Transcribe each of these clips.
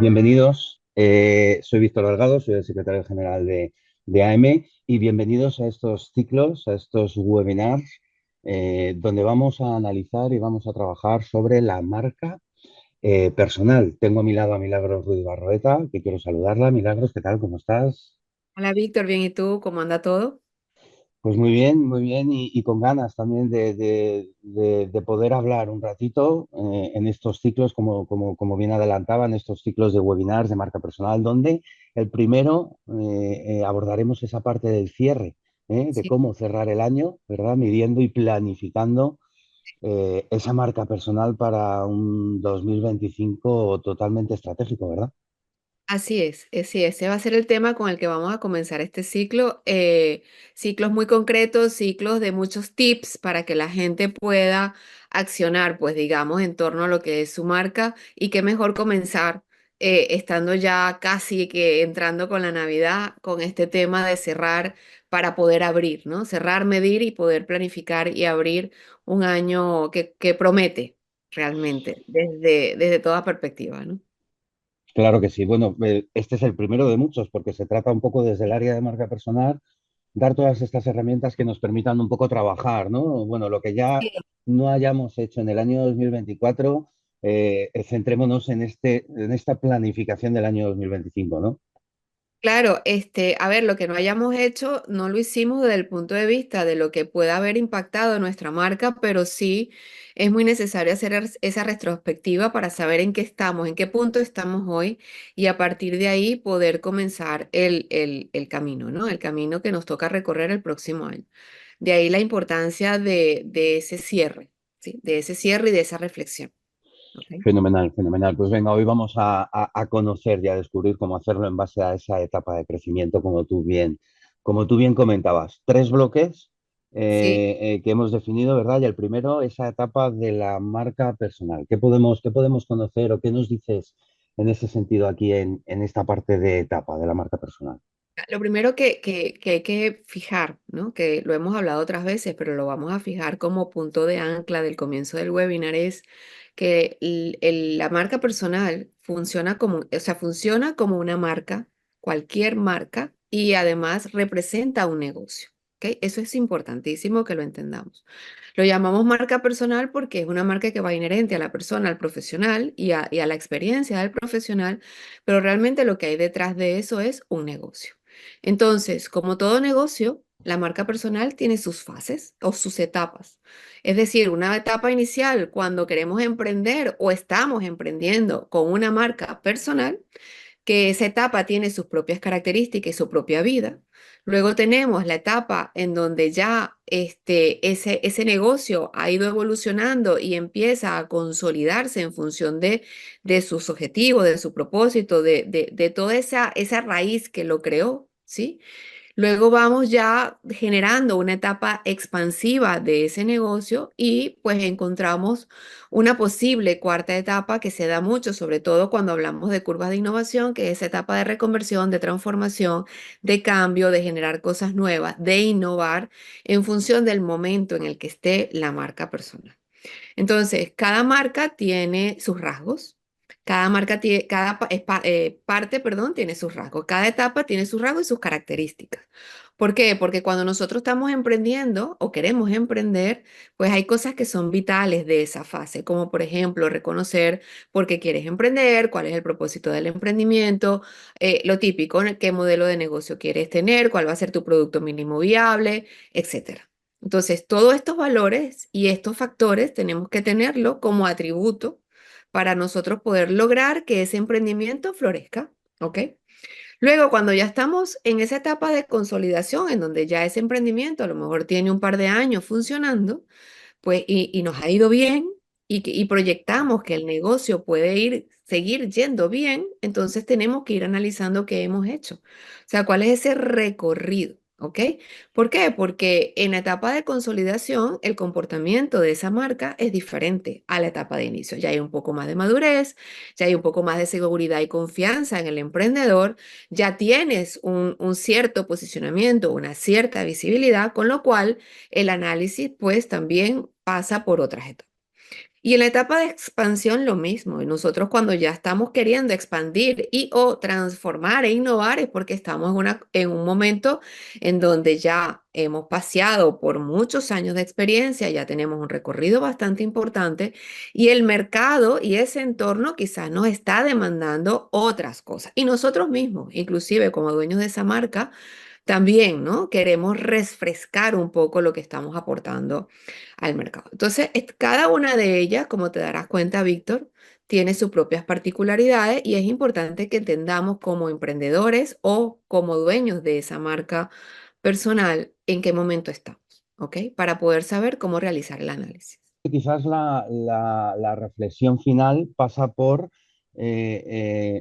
Bienvenidos, soy Víctor Delgado, soy el secretario general de AEME y bienvenidos a estos ciclos, a estos webinars, donde vamos a analizar y vamos a trabajar sobre la marca personal. Tengo a mi lado a Milagros Ruiz Barroeta, que quiero saludarla. Milagros, ¿qué tal? ¿Cómo estás? Hola Víctor, bien, ¿y tú? ¿Cómo anda todo? Pues muy bien y con ganas también de poder hablar un ratito en estos ciclos, como bien adelantaban, estos ciclos de webinars de marca personal, donde el primero abordaremos esa parte del cierre, de Sí. cómo cerrar el año, ¿verdad? Midiendo y planificando esa marca personal para un 2025 totalmente estratégico, ¿verdad? Así es, sí, ese va a ser el tema con el que vamos a comenzar este ciclo. Ciclos muy concretos, ciclos de muchos tips para que la gente pueda accionar, pues digamos, en torno a lo que es su marca y qué mejor comenzar estando ya casi que entrando con la Navidad, con este tema de cerrar para poder abrir, ¿no? Cerrar, medir y poder planificar y abrir un año que promete realmente desde toda perspectiva, ¿no? Claro que sí. Bueno, este es el primero de muchos porque se trata un poco desde el área de marca personal dar todas estas herramientas que nos permitan un poco trabajar, ¿no? Bueno, lo que ya no hayamos hecho en el año 2024, centrémonos en esta planificación del año 2025, ¿no? Claro, a ver, lo que no hayamos hecho, no lo hicimos desde el punto de vista de lo que pueda haber impactado nuestra marca, pero sí es muy necesario hacer esa retrospectiva para saber en qué estamos, en qué punto estamos hoy y a partir de ahí poder comenzar el camino, ¿no? El camino que nos toca recorrer el próximo año. De ahí la importancia de ese cierre, ¿sí? De ese cierre y de esa reflexión. ¿Ok? Fenomenal, fenomenal. Pues venga, hoy vamos a conocer y a descubrir cómo hacerlo en base a esa etapa de crecimiento, como tú bien comentabas. Tres bloques Sí. que hemos definido, ¿verdad? Y el primero, esa etapa de la marca personal. Qué podemos conocer o qué nos dices en ese sentido aquí en esta parte de etapa de la marca personal? Lo primero que hay que fijar, ¿no? Que lo hemos hablado otras veces, pero lo vamos a fijar como punto de ancla del comienzo del webinar, es que la marca personal funciona como, o sea, funciona como una marca, cualquier marca, y además representa un negocio. ¿Ok? Eso es importantísimo que lo entendamos. Lo llamamos marca personal porque es una marca que va inherente a la persona, al profesional y a la experiencia del profesional, pero realmente lo que hay detrás de eso es un negocio. Entonces, como todo negocio, la marca personal tiene sus fases o sus etapas. Es decir, una etapa inicial cuando queremos emprender o estamos emprendiendo con una marca personal, que esa etapa tiene sus propias características y su propia vida. Luego tenemos la etapa en donde ya ese negocio ha ido evolucionando y empieza a consolidarse en función de sus objetivos, de su propósito, de toda esa raíz que lo creó, ¿sí? Luego vamos ya generando una etapa expansiva de ese negocio y pues encontramos una posible cuarta etapa que se da mucho, sobre todo cuando hablamos de curvas de innovación, que es esa etapa de reconversión, de transformación, de cambio, de generar cosas nuevas, de innovar en función del momento en el que esté la marca personal. Entonces, cada marca tiene sus rasgos. Cada marca tiene, parte, perdón, tiene sus rasgos. Cada etapa tiene sus rasgos y sus características. ¿Por qué? Porque cuando nosotros estamos emprendiendo o queremos emprender, pues hay cosas que son vitales de esa fase, como por ejemplo reconocer por qué quieres emprender, cuál es el propósito del emprendimiento, lo típico, ¿no? Qué modelo de negocio quieres tener, cuál va a ser tu producto mínimo viable, etcétera. Entonces, todos estos valores y estos factores tenemos que tenerlo como atributo para nosotros poder lograr que ese emprendimiento florezca, ¿ok? Luego, cuando ya estamos en esa etapa de consolidación, en donde ya ese emprendimiento a lo mejor tiene un par de años funcionando, pues y nos ha ido bien y proyectamos que el negocio puede seguir yendo bien, entonces tenemos que ir analizando qué hemos hecho. O sea, cuál es ese recorrido, ¿ok? ¿Por qué? Porque en la etapa de consolidación el comportamiento de esa marca es diferente a la etapa de inicio. Ya hay un poco más de madurez, ya hay un poco más de seguridad y confianza en el emprendedor, ya tienes un cierto posicionamiento, una cierta visibilidad, con lo cual el análisis pues también pasa por otras etapas. Y en la etapa de expansión lo mismo. Y nosotros cuando ya estamos queriendo expandir y o transformar e innovar es porque estamos en un momento en donde ya hemos paseado por muchos años de experiencia, ya tenemos un recorrido bastante importante y el mercado y ese entorno quizás nos está demandando otras cosas. Y nosotros mismos, inclusive como dueños de esa marca, también, ¿no? Queremos refrescar un poco lo que estamos aportando al mercado. Entonces, cada una de ellas, como te darás cuenta, Víctor, tiene sus propias particularidades y es importante que entendamos como emprendedores o como dueños de esa marca personal en qué momento estamos, ¿ok? Para poder saber cómo realizar el análisis. Quizás la reflexión final pasa por,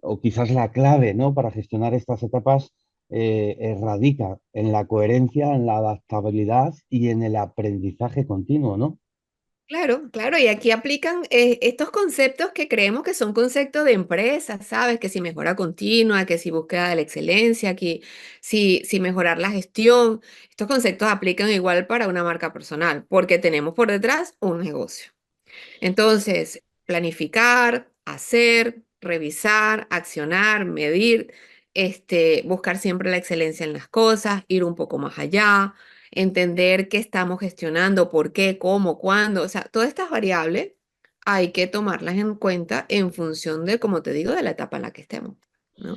o quizás la clave, ¿no? Para gestionar estas etapas radica en la coherencia, en la adaptabilidad y en el aprendizaje continuo, ¿no? Claro, claro, y aquí aplican estos conceptos que creemos que son conceptos de empresa, ¿sabes? Que si mejora continua, que si búsqueda de la excelencia, que si mejorar la gestión. Estos conceptos aplican igual para una marca personal, porque tenemos por detrás un negocio. Entonces, planificar, hacer, revisar, accionar, medir, buscar siempre la excelencia en las cosas, ir un poco más allá, entender qué estamos gestionando, por qué, cómo, cuándo, o sea, todas estas variables hay que tomarlas en cuenta en función de, como te digo, de la etapa en la que estemos, ¿no?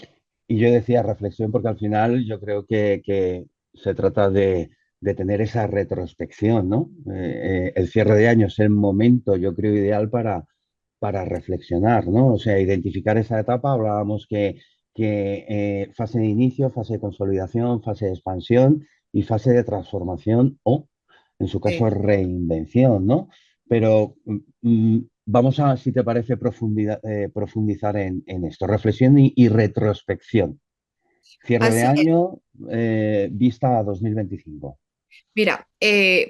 Y yo decía reflexión porque al final yo creo que se trata de tener esa retrospección, ¿no? El cierre de año es el momento, yo creo, ideal para reflexionar, ¿no? O sea, identificar esa etapa, hablábamos que fase de inicio, fase de consolidación, fase de expansión y fase de transformación o, en su caso, Sí. reinvención, ¿no? Pero vamos a, si te parece, profundizar en esto. Reflexión y retrospección. Cierre de Así año, vista a 2025. Mira,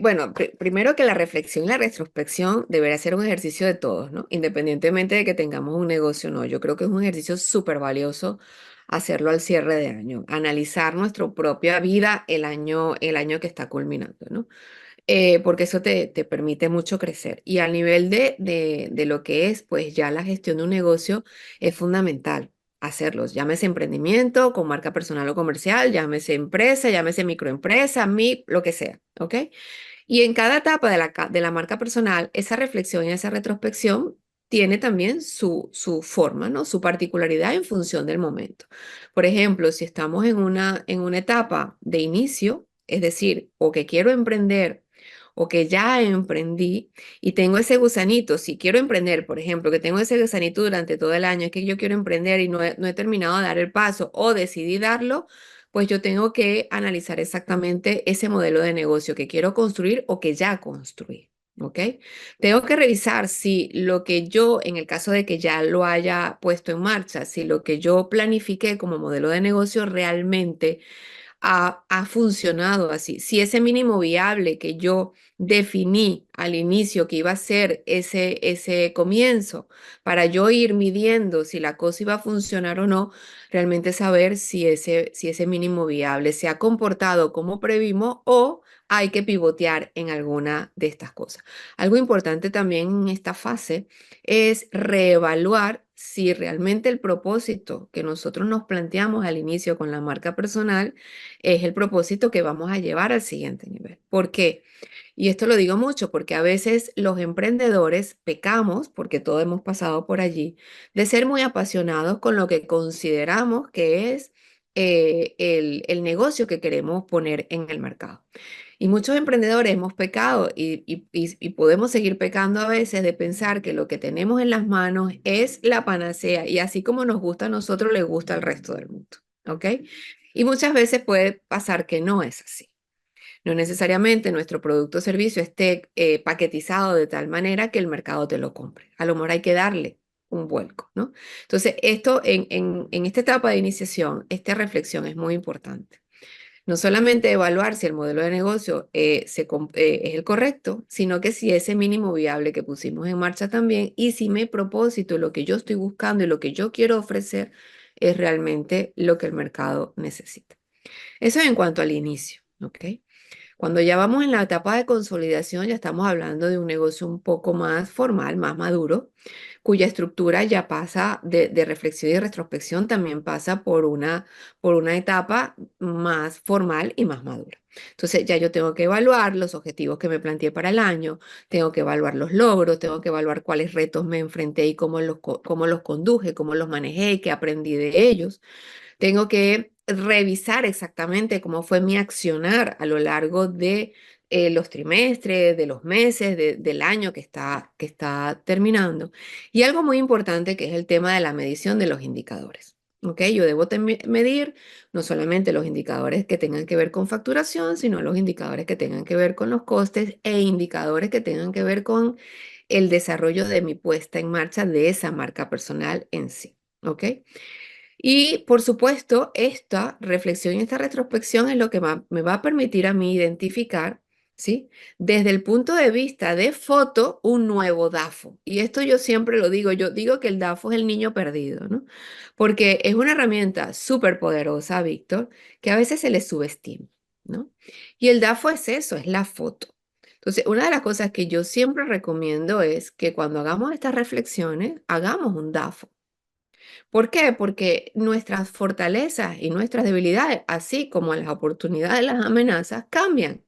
bueno, primero que la reflexión y la retrospección debería ser un ejercicio de todos, ¿no? Independientemente de que tengamos un negocio o no. Yo creo que es un ejercicio súper valioso hacerlo al cierre de año, analizar nuestra propia vida el año que está culminando, ¿no? Porque eso te permite mucho crecer. Y al nivel de lo que es, pues ya la gestión de un negocio es fundamental hacerlos. Llámese emprendimiento, con marca personal o comercial, llámese empresa, llámese microempresa, MIP, lo que sea, ¿ok? Y en cada etapa de la marca personal, esa reflexión y esa retrospección tiene también su forma, ¿no? Su particularidad en función del momento. Por ejemplo, si estamos en una etapa de inicio, es decir, o que quiero emprender o que ya emprendí y tengo ese gusanito, si quiero emprender, por ejemplo, que tengo ese gusanito durante todo el año, es que yo quiero emprender y no he terminado de dar el paso o decidí darlo, pues yo tengo que analizar exactamente ese modelo de negocio que quiero construir o que ya construí. ¿Ok? Tengo que revisar si lo que yo, en el caso de que ya lo haya puesto en marcha, si lo que yo planifiqué como modelo de negocio realmente ha funcionado así. Si ese mínimo viable que yo definí al inicio que iba a ser ese comienzo, para yo ir midiendo si la cosa iba a funcionar o no, realmente saber si ese mínimo viable se ha comportado como previmos o hay que pivotear en alguna de estas cosas. Algo importante también en esta fase es reevaluar si realmente el propósito que nosotros nos planteamos al inicio con la marca personal es el propósito que vamos a llevar al siguiente nivel. ¿Por qué? Y esto lo digo mucho porque a veces los emprendedores pecamos, porque todos hemos pasado por allí, de ser muy apasionados con lo que consideramos que es el negocio que queremos poner en el mercado. Y muchos emprendedores hemos pecado y podemos seguir pecando a veces de pensar que lo que tenemos en las manos es la panacea y así como nos gusta a nosotros, les gusta al resto del mundo. ¿Ok? Y muchas veces puede pasar que no es así. No necesariamente nuestro producto o servicio esté paquetizado de tal manera que el mercado te lo compre. A lo mejor hay que darle un vuelco, ¿no? Entonces, esto en esta etapa de iniciación, esta reflexión es muy importante. No solamente evaluar si el modelo de negocio es el correcto, sino que si ese mínimo viable que pusimos en marcha también y si mi propósito, lo que yo estoy buscando y lo que yo quiero ofrecer es realmente lo que el mercado necesita. Eso en cuanto al inicio, ¿ok? Cuando ya vamos en la etapa de consolidación, ya estamos hablando de un negocio un poco más formal, más maduro, cuya estructura ya pasa de reflexión y retrospección, también pasa por una etapa más formal y más madura. Entonces ya yo tengo que evaluar los objetivos que me planteé para el año, tengo que evaluar los logros, tengo que evaluar cuáles retos me enfrenté y cómo los conduje, cómo los manejé, qué aprendí de ellos. Tengo que revisar exactamente cómo fue mi accionar a lo largo de los trimestres, de los meses, del año que está terminando. Y algo muy importante que es el tema de la medición de los indicadores. ¿Ok? Yo debo medir no solamente los indicadores que tengan que ver con facturación, sino los indicadores que tengan que ver con los costes e indicadores que tengan que ver con el desarrollo de mi puesta en marcha de esa marca personal en sí. ¿Ok? Y por supuesto, esta reflexión y esta retrospección es lo que me va a permitir a mí identificar, ¿sí? Desde el punto de vista de foto, un nuevo DAFO. Y esto yo siempre lo digo, yo digo que el DAFO es el niño perdido, ¿no? Porque es una herramienta súper poderosa, Víctor, que a veces se le subestima, ¿no? Y el DAFO es eso, es la foto. Entonces, una de las cosas que yo siempre recomiendo es que cuando hagamos estas reflexiones, hagamos un DAFO. ¿Por qué? Porque nuestras fortalezas y nuestras debilidades, así como las oportunidades y las amenazas, cambian.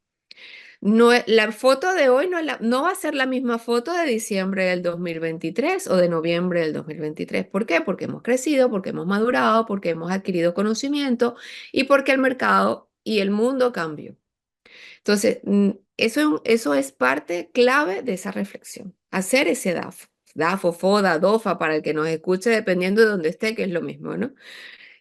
No, la foto de hoy no va a ser la misma foto de diciembre del 2023 o de noviembre del 2023. ¿Por qué? Porque hemos crecido, porque hemos madurado, porque hemos adquirido conocimiento y porque el mercado y el mundo cambió. Entonces, eso es parte clave de esa reflexión, hacer ese DAFO. DAFO, FODA, DOFA, para el que nos escuche, dependiendo de dónde esté, que es lo mismo, ¿no?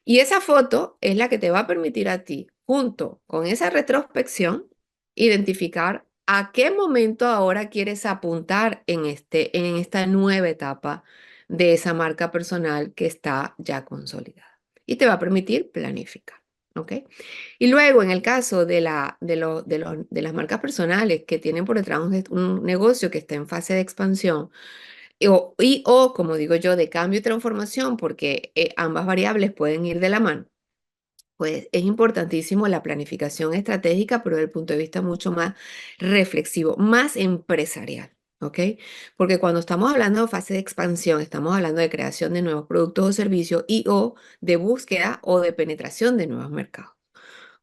Y esa foto es la que te va a permitir a ti, junto con esa retrospección, identificar a qué momento ahora quieres apuntar en esta nueva etapa de esa marca personal que está ya consolidada. Y te va a permitir planificar, ¿ok? Y luego, en el caso de las marcas personales que tienen por detrás un negocio que está en fase de expansión, como digo yo, de cambio y transformación, porque ambas variables pueden ir de la mano, pues es importantísimo la planificación estratégica, pero desde el punto de vista mucho más reflexivo, más empresarial. ¿Ok? Porque cuando estamos hablando de fase de expansión, estamos hablando de creación de nuevos productos o servicios y o de búsqueda o de penetración de nuevos mercados.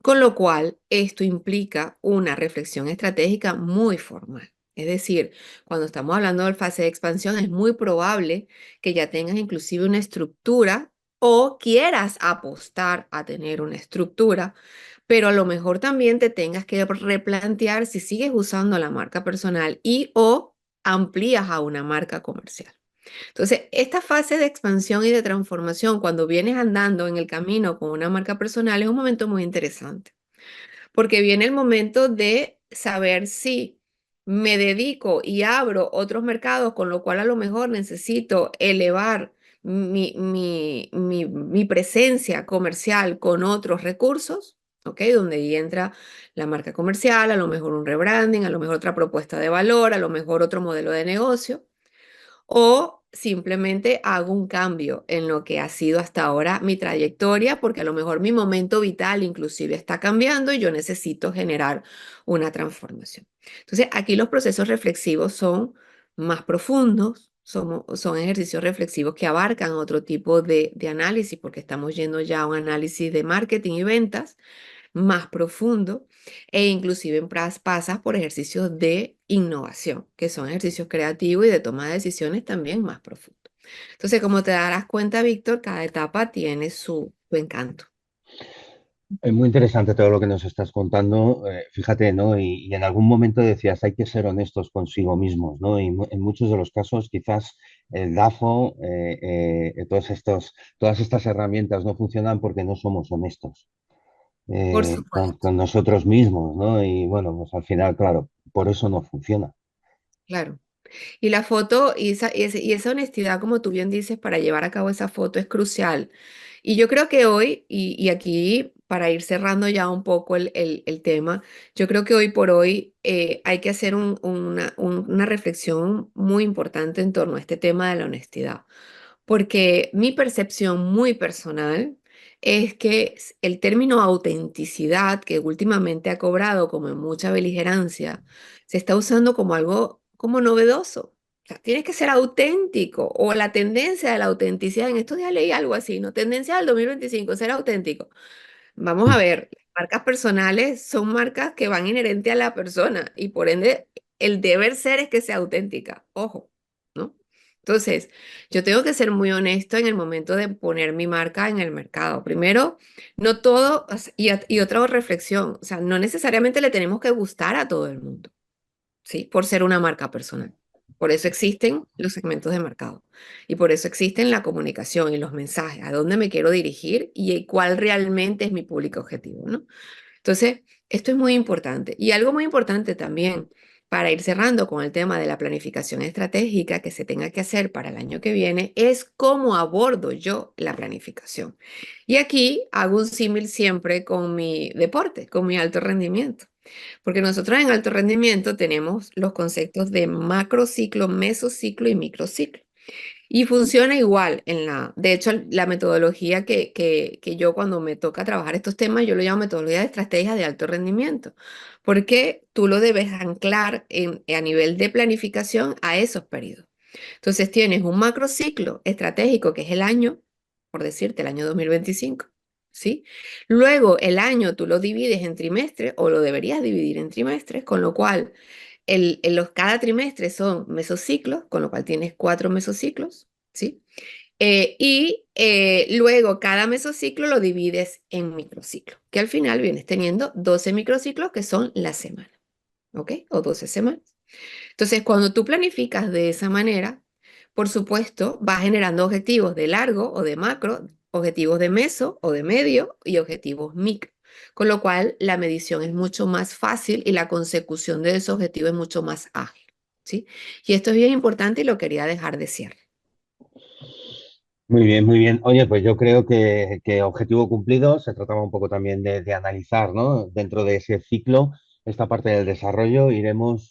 Con lo cual, esto implica una reflexión estratégica muy formal. Es decir, cuando estamos hablando de fase de expansión, es muy probable que ya tengas inclusive una estructura o quieras apostar a tener una estructura, pero a lo mejor también te tengas que replantear si sigues usando la marca personal y o amplías a una marca comercial. Entonces, esta fase de expansión y de transformación, cuando vienes andando en el camino con una marca personal, es un momento muy interesante, porque viene el momento de saber si me dedico y abro otros mercados, con lo cual a lo mejor necesito elevar mi presencia comercial con otros recursos. ¿Ok? Donde ahí entra la marca comercial, a lo mejor un rebranding, a lo mejor otra propuesta de valor, a lo mejor otro modelo de negocio o simplemente hago un cambio en lo que ha sido hasta ahora mi trayectoria, porque a lo mejor mi momento vital inclusive está cambiando y yo necesito generar una transformación. Entonces, aquí los procesos reflexivos son más profundos, son ejercicios reflexivos que abarcan otro tipo de análisis, porque estamos yendo ya a un análisis de marketing y ventas más profundo e inclusive pasas por ejercicios de innovación, que son ejercicios creativos y de toma de decisiones también más profundos. Entonces, como te darás cuenta, Víctor, cada etapa tiene su encanto. Es muy interesante todo lo que nos estás contando. Fíjate, ¿no? Y en algún momento decías, hay que ser honestos consigo mismos, ¿no? Y en muchos de los casos, quizás el DAFO, todas estas herramientas no funcionan porque no somos honestos Por supuesto, con nosotros mismos, ¿no? Y bueno, pues al final, claro, por eso no funciona. claro. Y la foto y esa honestidad, como tú bien dices, para llevar a cabo esa foto es crucial. Y yo creo que hoy, y aquí para ir cerrando ya un poco el tema, yo creo que hoy por hoy hay que hacer una reflexión muy importante en torno a este tema de la honestidad. Porque mi percepción muy personal es que el término autenticidad, que últimamente ha cobrado como en mucha beligerancia, se está usando como algo como novedoso. O sea, tienes que ser auténtico o la tendencia de la autenticidad. En estos días leí algo así, ¿no? Tendencia del 2025, ser auténtico. Vamos a ver, las marcas personales son marcas que van inherente a la persona y por ende el deber ser es que sea auténtica. Ojo, ¿no? Entonces, yo tengo que ser muy honesto en el momento de poner mi marca en el mercado. Primero, no todo, y otra reflexión, o sea, no necesariamente le tenemos que gustar a todo el mundo. ¿Sí? Por ser una marca personal. Por eso existen los segmentos de mercado y por eso existen la comunicación y los mensajes, a dónde me quiero dirigir y cuál realmente es mi público objetivo, ¿no? Entonces, esto es muy importante. Y algo muy importante también para ir cerrando con el tema de la planificación estratégica que se tenga que hacer para el año que viene es cómo abordo yo la planificación. Y aquí hago un símil siempre con mi deporte, con mi alto rendimiento. Porque nosotros en alto rendimiento tenemos los conceptos de macrociclo, mesociclo y microciclo. Y funciona igual de hecho, la metodología que yo cuando me toca trabajar estos temas, yo lo llamo metodología de estrategias de alto rendimiento, porque tú lo debes anclar a nivel de planificación a esos periodos. Entonces tienes un macrociclo estratégico que es el año, por decirte, el año 2025. ¿Sí? Luego el año tú lo divides en trimestres o lo deberías dividir en trimestres, con lo cual cada trimestre son mesociclos, con lo cual tienes 4 mesociclos, ¿sí? Luego cada mesociclo lo divides en microciclos, que al final vienes teniendo 12 microciclos que son la semana, ¿ok? O 12 semanas. Entonces, cuando tú planificas de esa manera, por supuesto, vas generando objetivos de largo o de macro, objetivos de meso o de medio y objetivos micro. Con lo cual, la medición es mucho más fácil y la consecución de esos objetivos es mucho más ágil, ¿sí? Y esto es bien importante y lo quería dejar de cierre. Muy bien, muy bien. Oye, pues yo creo que objetivo cumplido, se trataba un poco también de analizar, ¿no? Dentro de ese ciclo, esta parte del desarrollo iremos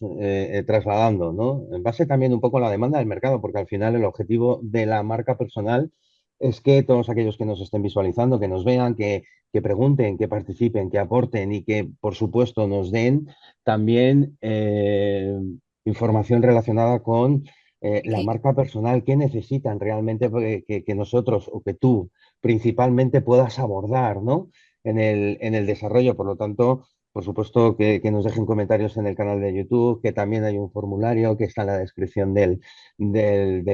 trasladando, ¿no? En base también un poco a la demanda del mercado, porque al final el objetivo de la marca personal es que todos aquellos que nos estén visualizando, que nos vean, que pregunten, que participen, que aporten y que, por supuesto, nos den también información relacionada con la Ok. marca personal, qué necesitan realmente que nosotros o que tú principalmente puedas abordar, ¿no? En el desarrollo. Por lo tanto, por supuesto que nos dejen comentarios en el canal de YouTube, que también hay un formulario que está en la descripción del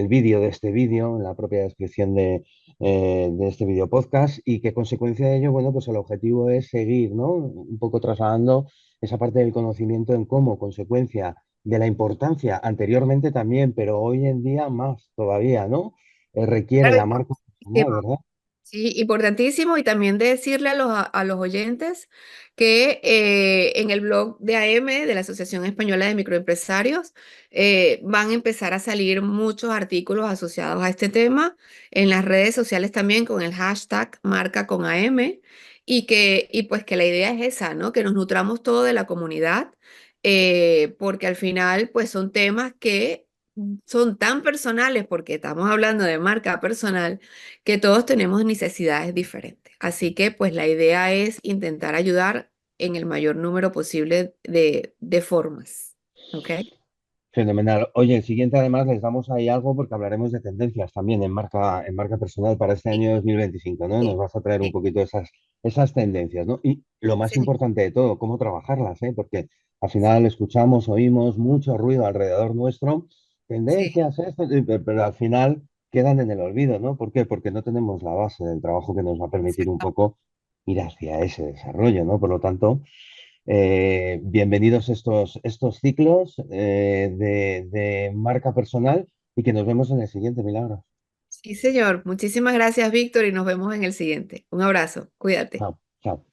vídeo, de este vídeo, en la propia descripción de este vídeo podcast, y que consecuencia de ello, bueno, pues el objetivo es seguir, ¿no? Un poco trasladando esa parte del conocimiento en cómo, consecuencia de la importancia anteriormente también, pero hoy en día más todavía, ¿no? Requiere Claro, la marca personal, ¿verdad? sí, importantísimo y también de decirle a los oyentes que en el blog de AM, de la Asociación Española de Microempresarios, van a empezar a salir muchos artículos asociados a este tema, en las redes sociales también con el hashtag marca con AM y pues que la idea es esa, ¿no? Que nos nutramos todo de la comunidad, porque al final pues son temas que son tan personales porque estamos hablando de marca personal que todos tenemos necesidades diferentes. Así que pues la idea es intentar ayudar en el mayor número posible de formas. ¿Ok? Fenomenal. Oye, el siguiente además les damos ahí algo porque hablaremos de tendencias también en marca personal para este Sí, año 2025, ¿no? Nos sí, vas a traer un sí, poquito esas tendencias, ¿no? Y lo más sí, importante de todo, cómo trabajarlas, ¿eh? Porque al final escuchamos, oímos mucho ruido alrededor nuestro, sí, tendencias, esto, pero al final quedan en el olvido, ¿no? ¿Por qué? Porque no tenemos la base del trabajo que nos va a permitir un exacto. poco ir hacia ese desarrollo, ¿no? Por lo tanto, bienvenidos estos ciclos de marca personal y que nos vemos en el siguiente, Milagros. Sí, señor. Muchísimas gracias, Víctor, y nos vemos en el siguiente. Un abrazo. Cuídate. Chao, chao.